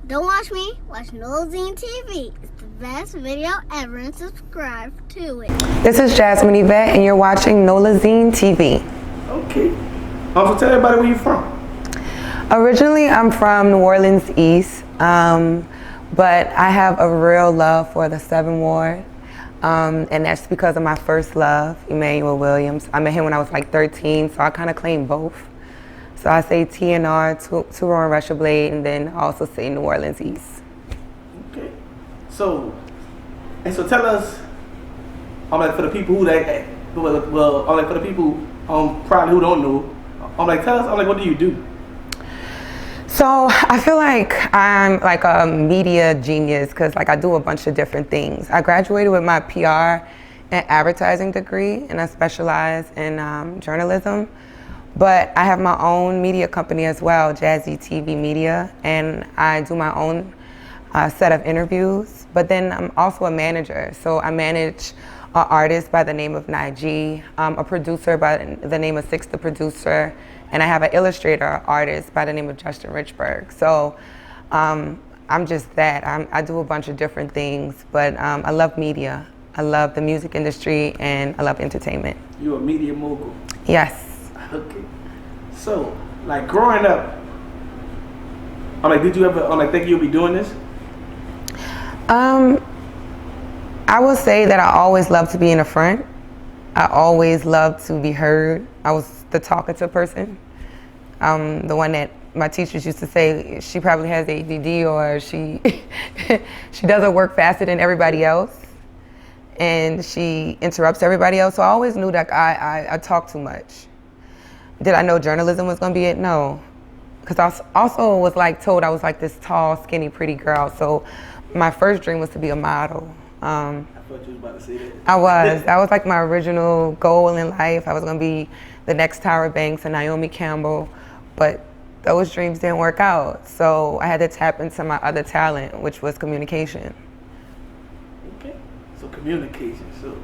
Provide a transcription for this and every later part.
Don't watch me, watch Nolazine TV. It's the best video ever and subscribe to it. This is Jasmine Yvette and you're watching Nolazine TV. Okay. Also tell everybody where you're from. Originally, I'm from New Orleans East, but I have a real love for the 7th Ward. And that's because of my first love, Emmanuel Williams. I met him when I was like 13, so I kind of claim both. So I say TNR, Turon Russia Blade, and then also say New Orleans East. Okay. So tell us, for the people who for the people probably who don't know, tell us, what do you do? So I feel like I'm like a media genius because I do a bunch of different things. I graduated with my PR and advertising degree, and I specialize in journalism. But I have my own media company as well, Jahze TV Media, and I do my own set of interviews. But then I'm also a manager, so I manage an artist by the name of Nige, a producer by the name of Six the Producer, and I have an illustrator artist by the name of Justin Richburg. So I'm just that. I do a bunch of different things, but I love media. I love the music industry, and I love entertainment. You're a media mogul? Yes. Okay. So, growing up, did you ever think you'll be doing this? I would say that I always loved to be in the front. I always loved to be heard. I was the talkative person. The one that my teachers used to say she probably has ADD or she she doesn't work faster than everybody else, and she interrupts everybody else. So I always knew that I talk too much. Did I know journalism was gonna be it? No, because I also was told I was this tall, skinny, pretty girl. So my first dream was to be a model. I thought you was about to say that. I was. That was my original goal in life. I was gonna be the next Tyra Banks and Naomi Campbell, but those dreams didn't work out. So I had to tap into my other talent, which was communication. Okay, so communication. So,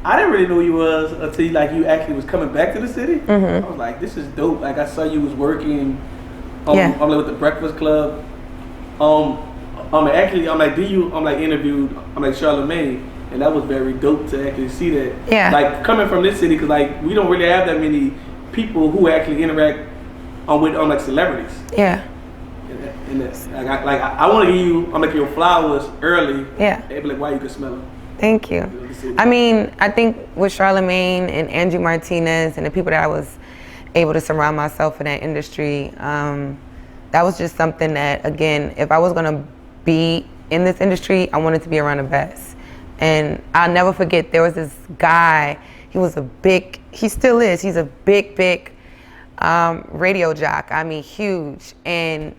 I didn't really know who you was until you actually was coming back to the city. Mm-hmm. I was like, this is dope. I saw you was working with the Breakfast Club. Then you interviewed Charlamagne, and that was very dope to actually see that. Yeah. Coming from this city, because we don't really have that many people who actually interact with celebrities. Yeah. I want to give you your flowers early. Yeah. And be why you can smell them. Thank you. I think with Charlamagne and Angie Martinez and the people that I was able to surround myself in that industry, that was just something that, again, if I was gonna be in this industry, I wanted to be around the best. And I'll never forget, there was this guy, he still is, he's a big radio jock, huge. And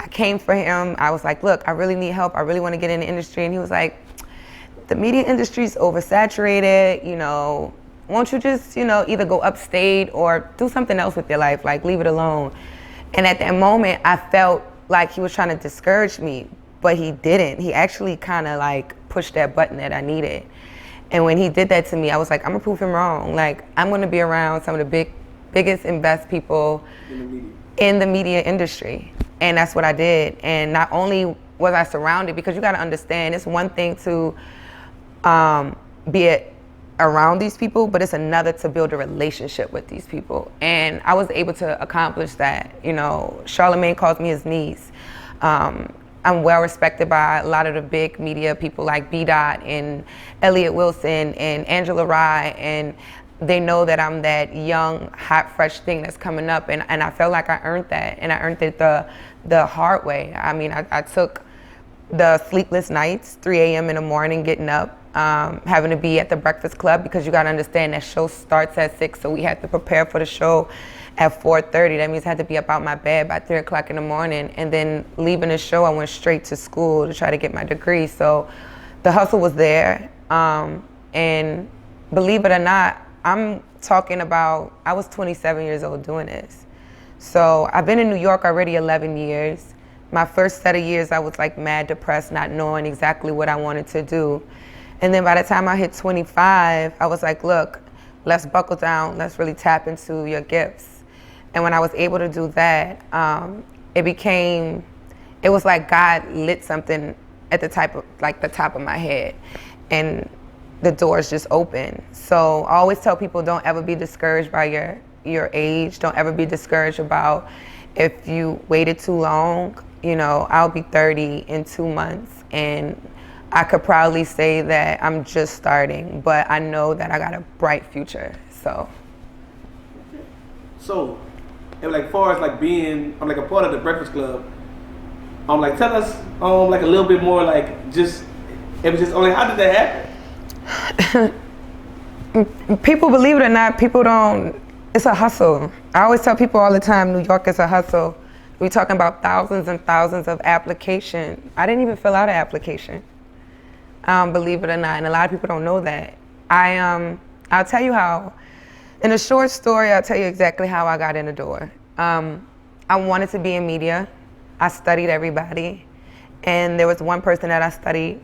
I came for him, I was like, look, I really need help, I really wanna get in the industry. And he was like, the media industry's oversaturated, won't you just, either go upstate or do something else with your life, leave it alone. And at that moment, I felt like he was trying to discourage me, but he didn't. He actually kind of pushed that button that I needed. And when he did that to me, I was like, I'm gonna prove him wrong. I'm gonna be around some of the biggest and best people in the media industry. And that's what I did. And not only was I surrounded, because you gotta understand, it's one thing to be around these people, but it's another to build a relationship with these people. And I was able to accomplish that. Charlamagne calls me his niece. I'm well respected by a lot of the big media people like B-Dot and Elliott Wilson and Angela Rye, and they know that I'm that young, hot, fresh thing that's coming up, and I felt like I earned that, and I earned it the hard way. I took the sleepless nights, 3 a.m. in the morning, getting up, having to be at the Breakfast Club, because you gotta understand that show starts at 6, so we had to prepare for the show at 4:30. That means I had to be up out my bed by 3 o'clock in the morning, and then leaving the show, I went straight to school to try to get my degree. So the hustle was there, and believe it or not, I'm talking about, I was 27 years old doing this. So I've been in New York already 11 years. My first set of years, I was mad depressed, not knowing exactly what I wanted to do. And then by the time I hit 25, I was like, look, let's buckle down, let's really tap into your gifts. And when I was able to do that, it became it was like God lit something at the top of my head, and the doors just open. So I always tell people, don't ever be discouraged by your age. Don't ever be discouraged about if you waited too long. You know, I'll be 30 in 2 months, and I could probably say that I'm just starting, but I know that I got a bright future. So, and like far as like being, I'm like a part of the Breakfast Club. Like tell us, like a little bit more, like just it was just like how did that happen? People, believe it or not, people don't. It's a hustle. I always tell people all the time, New York is a hustle. We're talking about thousands and thousands of applications. I didn't even fill out an application. Believe it or not, and a lot of people don't know that. I'll tell you how. In a short story, I'll tell you exactly how I got in the door. I wanted to be in media. I studied everybody, and there was one person that I studied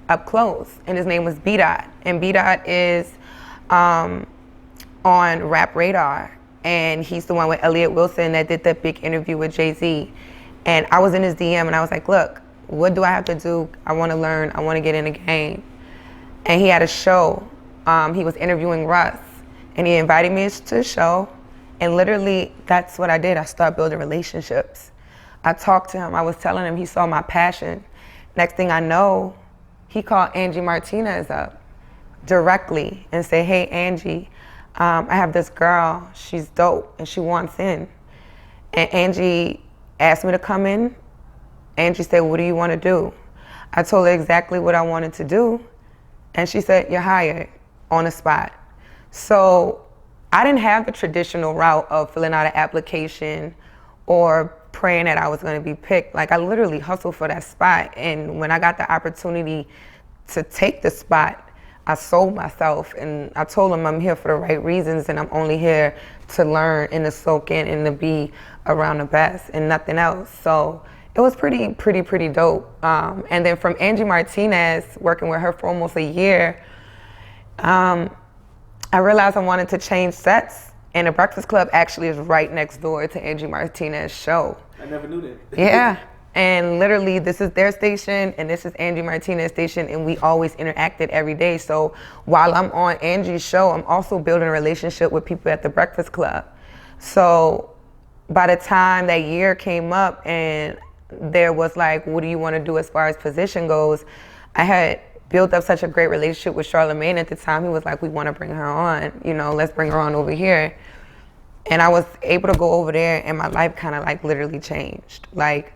up close, and his name was B-Dot. And B-Dot is on Rap Radar, and he's the one with Elliott Wilson that did the big interview with Jahze. And I was in his DM, and I was like, look, what do I have to do? I want to learn. I want to get in the game. And he had a show. He was interviewing Russ, and he invited me to the show. And literally, that's what I did. I started building relationships. I talked to him. I was telling him he saw my passion. Next thing I know, he called Angie Martinez up directly and said, hey, Angie, I have this girl. She's dope, and she wants in. And Angie asked me to come in. Angie said, what do you want to do? I told her exactly what I wanted to do. And she said, you're hired on the spot. So I didn't have the traditional route of filling out an application or praying that I was going to be picked. Like, I literally hustled for that spot. And when I got the opportunity to take the spot, I sold myself. And I told them I'm here for the right reasons, and I'm only here to learn and to soak in and to be around the best and nothing else. So it was pretty dope. And then from Angie Martinez, working with her for almost a year, I realized I wanted to change sets, and the Breakfast Club actually is right next door to Angie Martinez's show. I never knew that. Yeah, and literally this is their station and this is Angie Martinez's station, and we always interacted every day. So while I'm on Angie's show, I'm also building a relationship with people at the Breakfast Club. So by the time that year came up and there was like, what do you want to do as far as position goes, I had built up such a great relationship with Charlamagne at the time. He was like, we want to bring her on, you know, let's bring her on over here. And I was able to go over there, and my life kind of like literally changed. Like,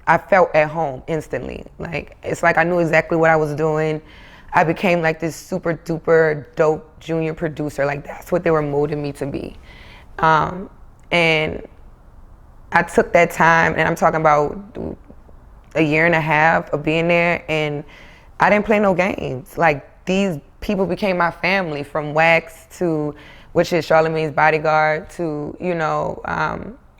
I felt at home instantly. Like, it's like I knew exactly what I was doing. I became like this super duper dope junior producer. Like, that's what they were molding me to be. And I took that time, and I'm talking about a year and a half of being there, and I didn't play no games. Like, these people became my family, from Wax to, which is Charlamagne's bodyguard, to, you know,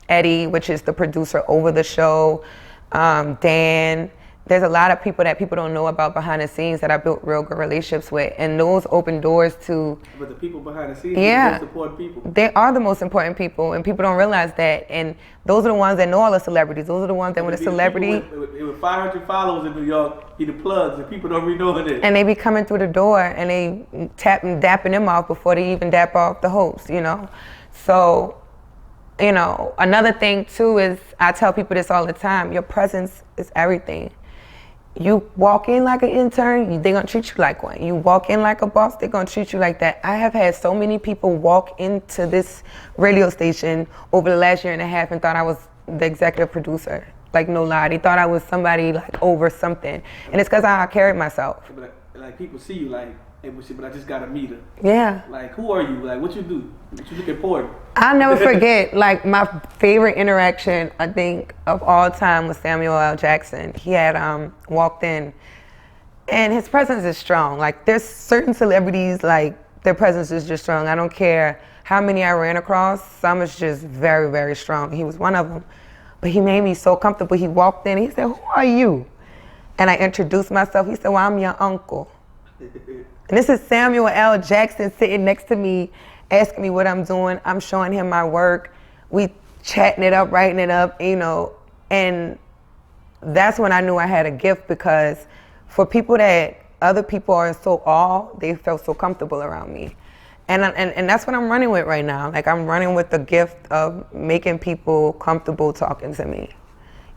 Eddie, which is the producer over the show, Dan. There's a lot of people that people don't know about behind the scenes that I built real good relationships with, and those open doors to. But the people behind the scenes are the most important people. They are the most important people, and people don't realize that. And those are the ones that know all the celebrities. Those are the ones that when a celebrity. With 500 followers in New York, be the plugs, and people don't really know it. And they be coming through the door, and they dapping them off before they even dap off the host, you know. So, you know, another thing too is, I tell people this all the time, your presence is everything. You walk in like an intern, they're gonna treat you like one. You walk in like a boss, they're gonna treat you like that. I have had so many people walk into this radio station over the last year and a half and thought I was the executive producer. Like, no lie, they thought I was somebody like over something. And it's because I carried myself. Like, people see you like, hey, but I just gotta meet her. Yeah. Like, who are you? Like, what you do? What you looking for? I'll never forget, like, my favorite interaction, I think, of all time was Samuel L. Jackson. He had walked in, and his presence is strong. Like, there's certain celebrities, like, their presence is just strong. I don't care how many I ran across, some is just very, very strong. He was one of them. But he made me so comfortable. He walked in, he said, who are you? And I introduced myself. He said, well, I'm your uncle. And this is Samuel L. Jackson sitting next to me, asking me what I'm doing. I'm showing him my work. We chatting it up, writing it up, you know. And that's when I knew I had a gift, because for people that other people are in so awe, they felt so comfortable around me. And that's what I'm running with right now. Like, I'm running with the gift of making people comfortable talking to me.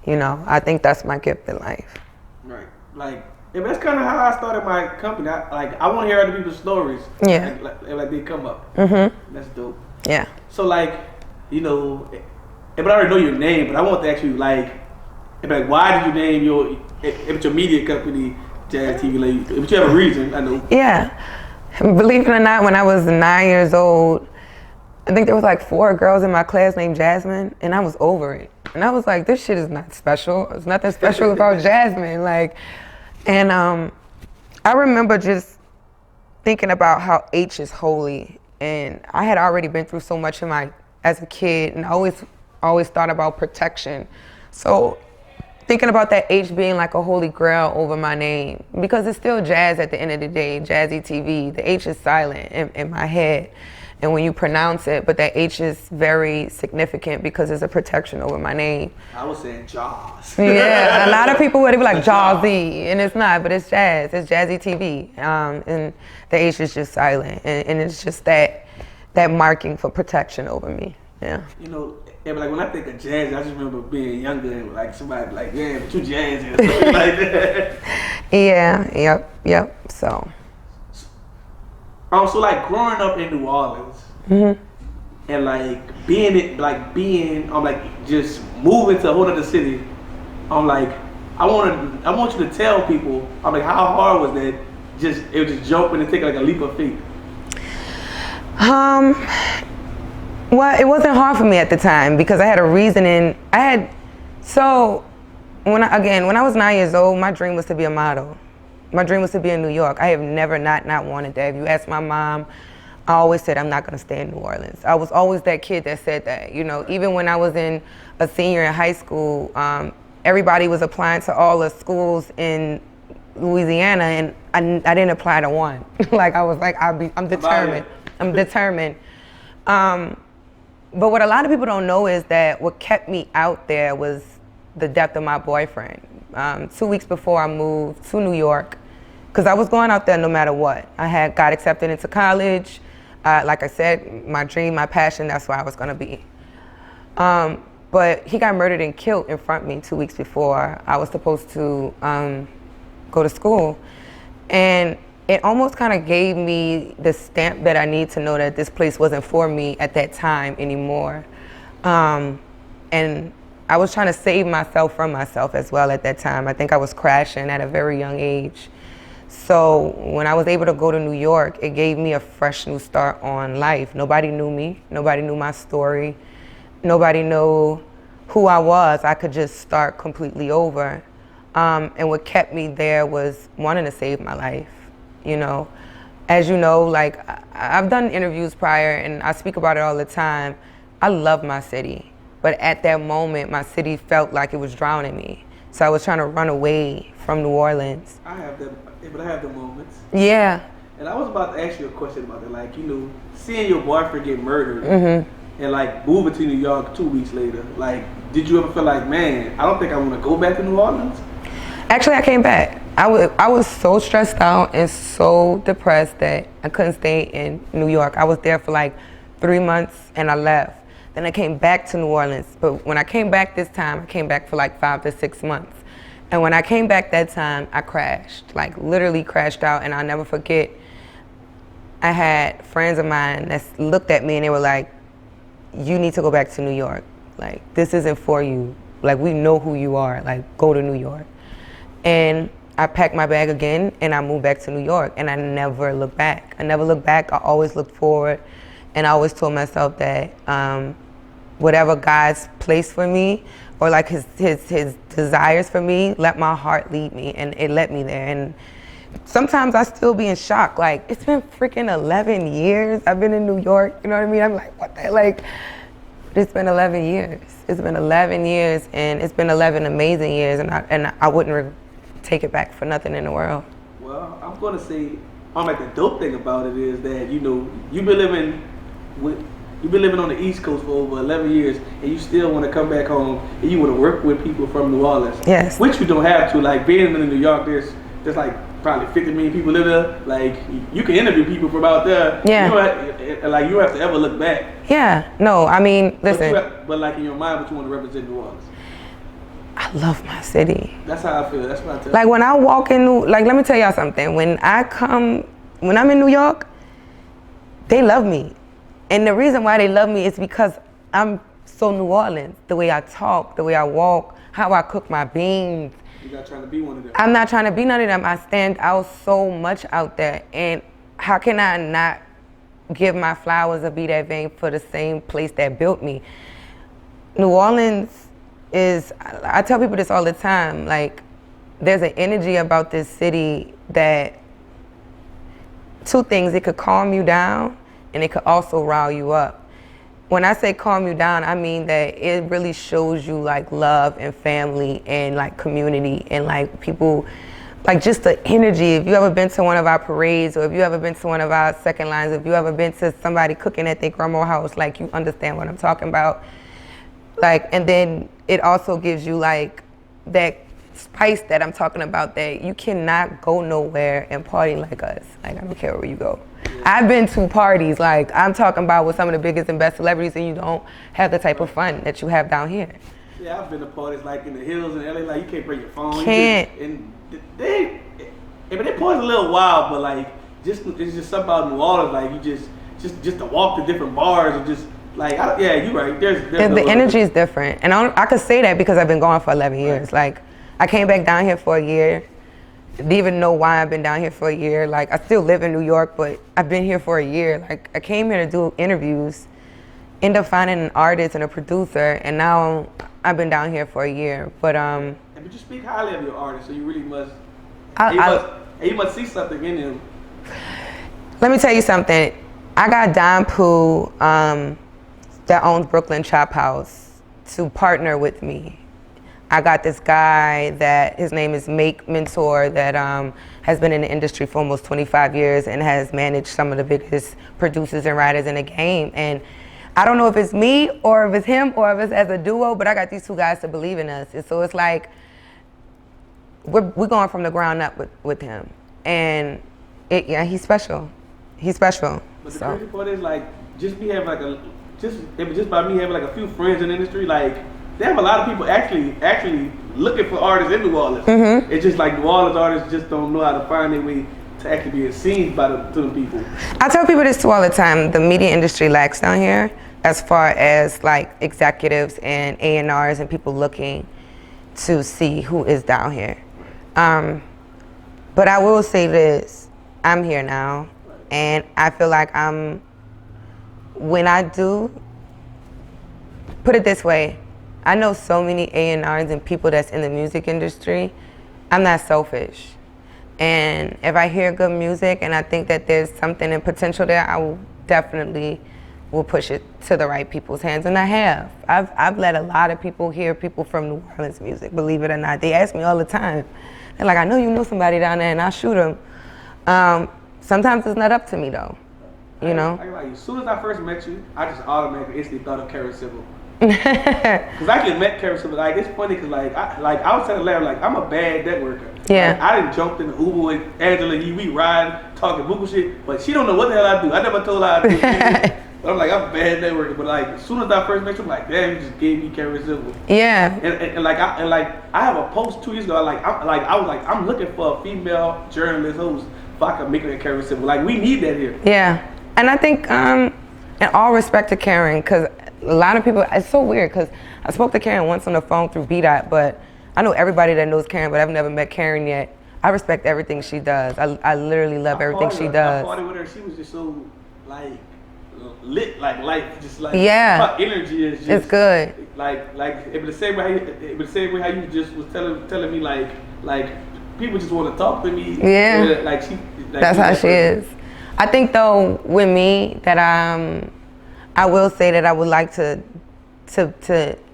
You know, I think that's my gift in life. Right. Like, if that's kind of how I started my company. I want to hear other people's stories. Yeah. Like they come up. Mm-hmm. That's dope. Yeah. So, like, you know, but I already know your name, but I want to ask you, like, why did you name your media company Jahze TV? Like, if you have a reason, I know. Yeah. Believe it or not, when I was 9 years old, I think there was like 4 girls in my class named Jasmine, and I was over it. And I was like, this shit is not special. There's nothing special about Jasmine. Like, and I remember just thinking about how H is holy. And I had already been through so much as a kid, and I always thought about protection. So thinking about that H being like a holy grail over my name, because it's still Jazz at the end of the day, Jahze TV. The H is silent in my head, and when you pronounce it, but that H is very significant because it's a protection over my name. I was saying Jaws. Yeah, a lot of people would be like Jahze, and it's not, but it's Jazz. It's Jahze TV, and the H is just silent, and it's just that marking for protection over me. Yeah. You know, but like when I think of jazz, I just remember being younger and like somebody like, yeah, but you jazz and something like that. Yeah. Yep. So. So like growing up in New Orleans, and like being just moving to a whole other city, I want you to tell people, how hard was that? It was just jumping and taking like a leap of faith. Well, it wasn't hard for me at the time because I had a reasoning. When I was 9 years old, my dream was to be a model. My dream was to be in New York. I have never not wanted that. If you ask my mom, I always said I'm not going to stay in New Orleans. I was always that kid that said that. You know, even when I was a senior in high school, everybody was applying to all the schools in Louisiana, and I didn't apply to one. Like, I was like, I'm determined. I'm determined. But what a lot of people don't know is that what kept me out there was the death of my boyfriend. 2 weeks before I moved to New York, because I was going out there no matter what. I got accepted into college. Like I said, my dream, my passion, that's where I was going to be. But he got murdered and killed in front of me 2 weeks before I was supposed to go to school. And it almost kind of gave me the stamp that I need to know that this place wasn't for me at that time anymore. And I was trying to save myself from myself as well at that time. I think I was crashing at a very young age. So when I was able to go to New York, it gave me a fresh new start on life. Nobody knew me. Nobody knew my story. Nobody knew who I was. I could just start completely over. And what kept me there was wanting to save my life. You know, as you know, like I've done interviews prior and I speak about it all the time. I love my city, but at that moment, my city felt like it was drowning me. So I was trying to run away from New Orleans. I have the moments. Yeah. And I was about to ask you a question about it, like, you know, seeing your boyfriend get murdered and like moving to New York 2 weeks later, like, did you ever feel like, man, I don't think I want to go back to New Orleans? Actually, I came back. I was so stressed out and so depressed that I couldn't stay in New York. I was there for like 3 months and I left. Then I came back to New Orleans. But when I came back this time, I came back for like 5 to 6 months. And when I came back that time, I crashed, like literally crashed out. And I'll never forget, I had friends of mine that looked at me and they were like, you need to go back to New York. Like, this isn't for you. Like, we know who you are. Like, go to New York. And I packed my bag again and I moved back to New York and I never looked back. I always looked forward, and I always told myself that whatever God's place for me or like his desires for me, let my heart lead me, and it led me there. And sometimes I still be in shock. Like, it's been freaking 11 years I've been in New York, you know what I mean? I'm like, what the hell? Like, it's been 11 years. It's been 11 years and it's been 11 amazing years, and I wouldn't take it back for nothing in the world. Well, I'm gonna say, like the dope thing about it is that, you know, you've been living you've been living on the East Coast for over 11 years, and you still want to come back home and you want to work with people from New Orleans. Yes. Which you don't have to. Like being in New York, there's like probably 50 million people live there. Like you can interview people from out there. Yeah. You don't have to ever look back. Yeah. No, I mean, listen. But like in your mind, but you want to represent New Orleans. I love my city. That's how I feel. That's what I tell you. Like when I walk in, like let me tell y'all something. When I'm in New York, they love me. And the reason why they love me is because I'm so New Orleans. The way I talk, the way I walk, how I cook my beans. You're not trying to be one of them. I'm not trying to be none of them. I stand out so much out there. And how can I not give my flowers or be that vein for the same place that built me? New Orleans is, I tell people this all the time, like there's an energy about this city that, two things, it could calm you down and it could also rile you up. When I say calm you down, I mean that it really shows you like love and family and like community and like people, like just the energy. If you ever been to one of our parades or if you ever been to one of our second lines, if you ever been to somebody cooking at their grandma's house, like you understand what I'm talking about. Like, and then it also gives you like that spice that I'm talking about, that you cannot go nowhere and party like us. Like, I don't care where you go. Yeah. I've been to parties, like I'm talking about with some of the biggest and best celebrities, and you don't have the type of fun that you have down here. Yeah, I've been to parties like in the hills in LA, like you can't bring your phone. Can't. And they parties a little wild, but like it's just something about New Orleans, like you just to walk to different bars and just like, yeah, you're right. There's the energy is different, and I could say that because I've been gone for 11 years. Like, I came back down here for a year. Didn't even know why I've been down here for a year. Like, I still live in New York, but I've been here for a year. Like, I came here to do interviews, end up finding an artist and a producer, and now I've been down here for a year. But But you speak highly of your artist, so you really must. You must see something in him. Let me tell you something. I got Don Pooh, that owns Brooklyn Chop House, to partner with me. I got this guy that his name is Make Mentor that has been in the industry for almost 25 years and has managed some of the biggest producers and writers in the game. And I don't know if it's me or if it's him or if it's as a duo, but I got these two guys to believe in us. And so it's like we're going from the ground up with him. And yeah, he's special. He's special. But the crazy part is like just by me having like a few friends in the industry, like they have a lot of people actually looking for artists in New Orleans. Mm-hmm. It's just like New Orleans artists just don't know how to find their way to actually be seen by to the people. I tell people this too all the time. The media industry lacks down here as far as like executives and A&Rs and people looking to see who is down here. But I will say this, I'm here now, and I feel like when I do, put it this way, I know so many A&Rs and people that's in the music industry. I'm not selfish. And if I hear good music and I think that there's something in potential there, I will definitely push it to the right people's hands. And I have. I've let a lot of people hear people from New Orleans music, believe it or not. They ask me all the time. They're like, I know you know somebody down there, and I'll shoot them. Sometimes it's not up to me though, you know? As soon as I first met you, I just automatically instantly thought of Karen Civil. Cause I actually met Karen Civil. Like it's funny because I was telling Larry, like I'm a bad networker. Yeah. Like, I didn't jump in the Uber with Angela. We ride, talking Google shit, but she don't know what the hell I do. I never told her I do. But I'm like, I'm a bad networker. But like as soon as I first met you, I'm like, damn, you just gave me Karen Civil. Yeah. And I have a post 2 years ago. I'm looking for a female journalist host if I can make her Karen Civil. Like we need that here. Yeah. And I think in all respect to Karen, because a lot of people, it's so weird because I spoke to Karen once on the phone through BDOT, but I know everybody that knows Karen, but I've never met Karen yet. I respect everything she does. I literally love everything she does. I partied with her. She was just so like lit, like life, just like yeah. Her energy is just it's good. Like it was the same way how you just was telling me like people just want to talk to me. Yeah. That's how she is. I think though with me that I will say that I would like to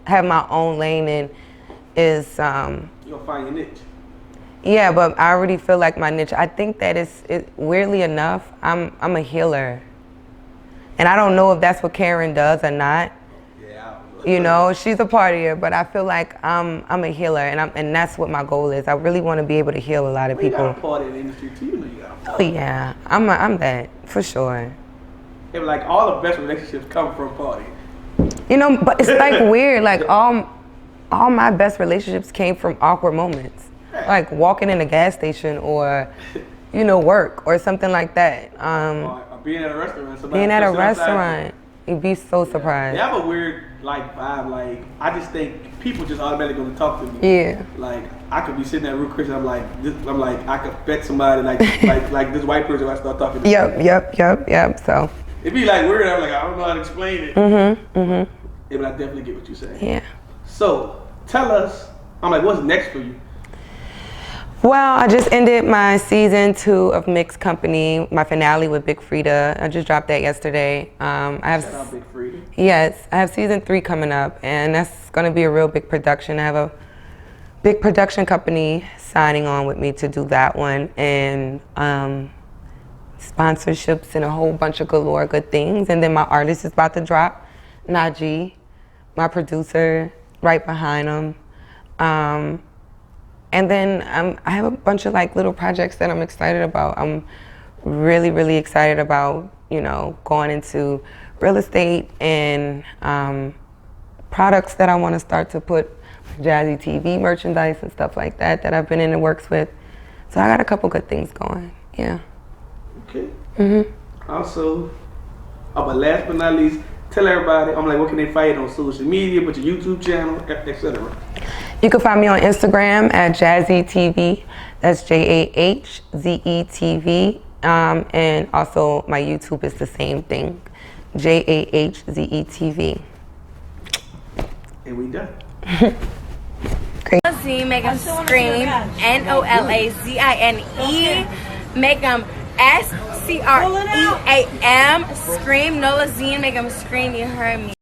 have my own lane and is you'll find your niche. Yeah, but I already feel like my niche. I think that it's weirdly enough, I'm a healer. And I don't know if that's what Karen does or not. You know, she's a partier, but I feel like I'm a healer, and that's what my goal is. I really want to be able to heal a lot of people. You got a party in the industry too. You know you got a Oh party. yeah, I'm that for sure. Yeah, but like all the best relationships come from party. You know, but it's like weird. Like all my best relationships came from awkward moments, like walking in a gas station or, you know, work or something like that. Or being at a restaurant. Being at a restaurant, you'd be so surprised. They have a weird like vibe. Like I just think people just automatically gonna talk to me. Yeah. Like I could be sitting at Root Christian. I'm like I could bet somebody like like this white person. I start talking to them. Yep. So. It'd be like weird. I'm like I don't know how to explain it. Yeah, but I definitely get what you're saying. Yeah. So tell us. I'm like, what's next for you? Well, I just ended my season 2 of Mixed Company, my finale with Big Frida. I just dropped that yesterday. I have Shout out Big Frida. Yes, I have season 3 coming up, and that's going to be a real big production. I have a big production company signing on with me to do that one, and sponsorships and a whole bunch of galore good things. And then my artist is about to drop, Najee, my producer, right behind him. And then I have a bunch of like little projects that I'm excited about. I'm really excited about, you know, going into real estate and products that I want to start to put Jahze TV merchandise and stuff like that I've been in the works with. So I got a couple good things going. Yeah. Okay. Also, but last but not least, tell everybody, I'm like, what can they find on social media, but your YouTube channel, etc. You can find me on Instagram at Jahze TV. That's Jahze TV. And also my YouTube is the same thing, Jahze TV. And we done. Nolazine, make them scream. Nolazine. Make them SCREAM. Scream. Nolazine, make them scream. You heard me.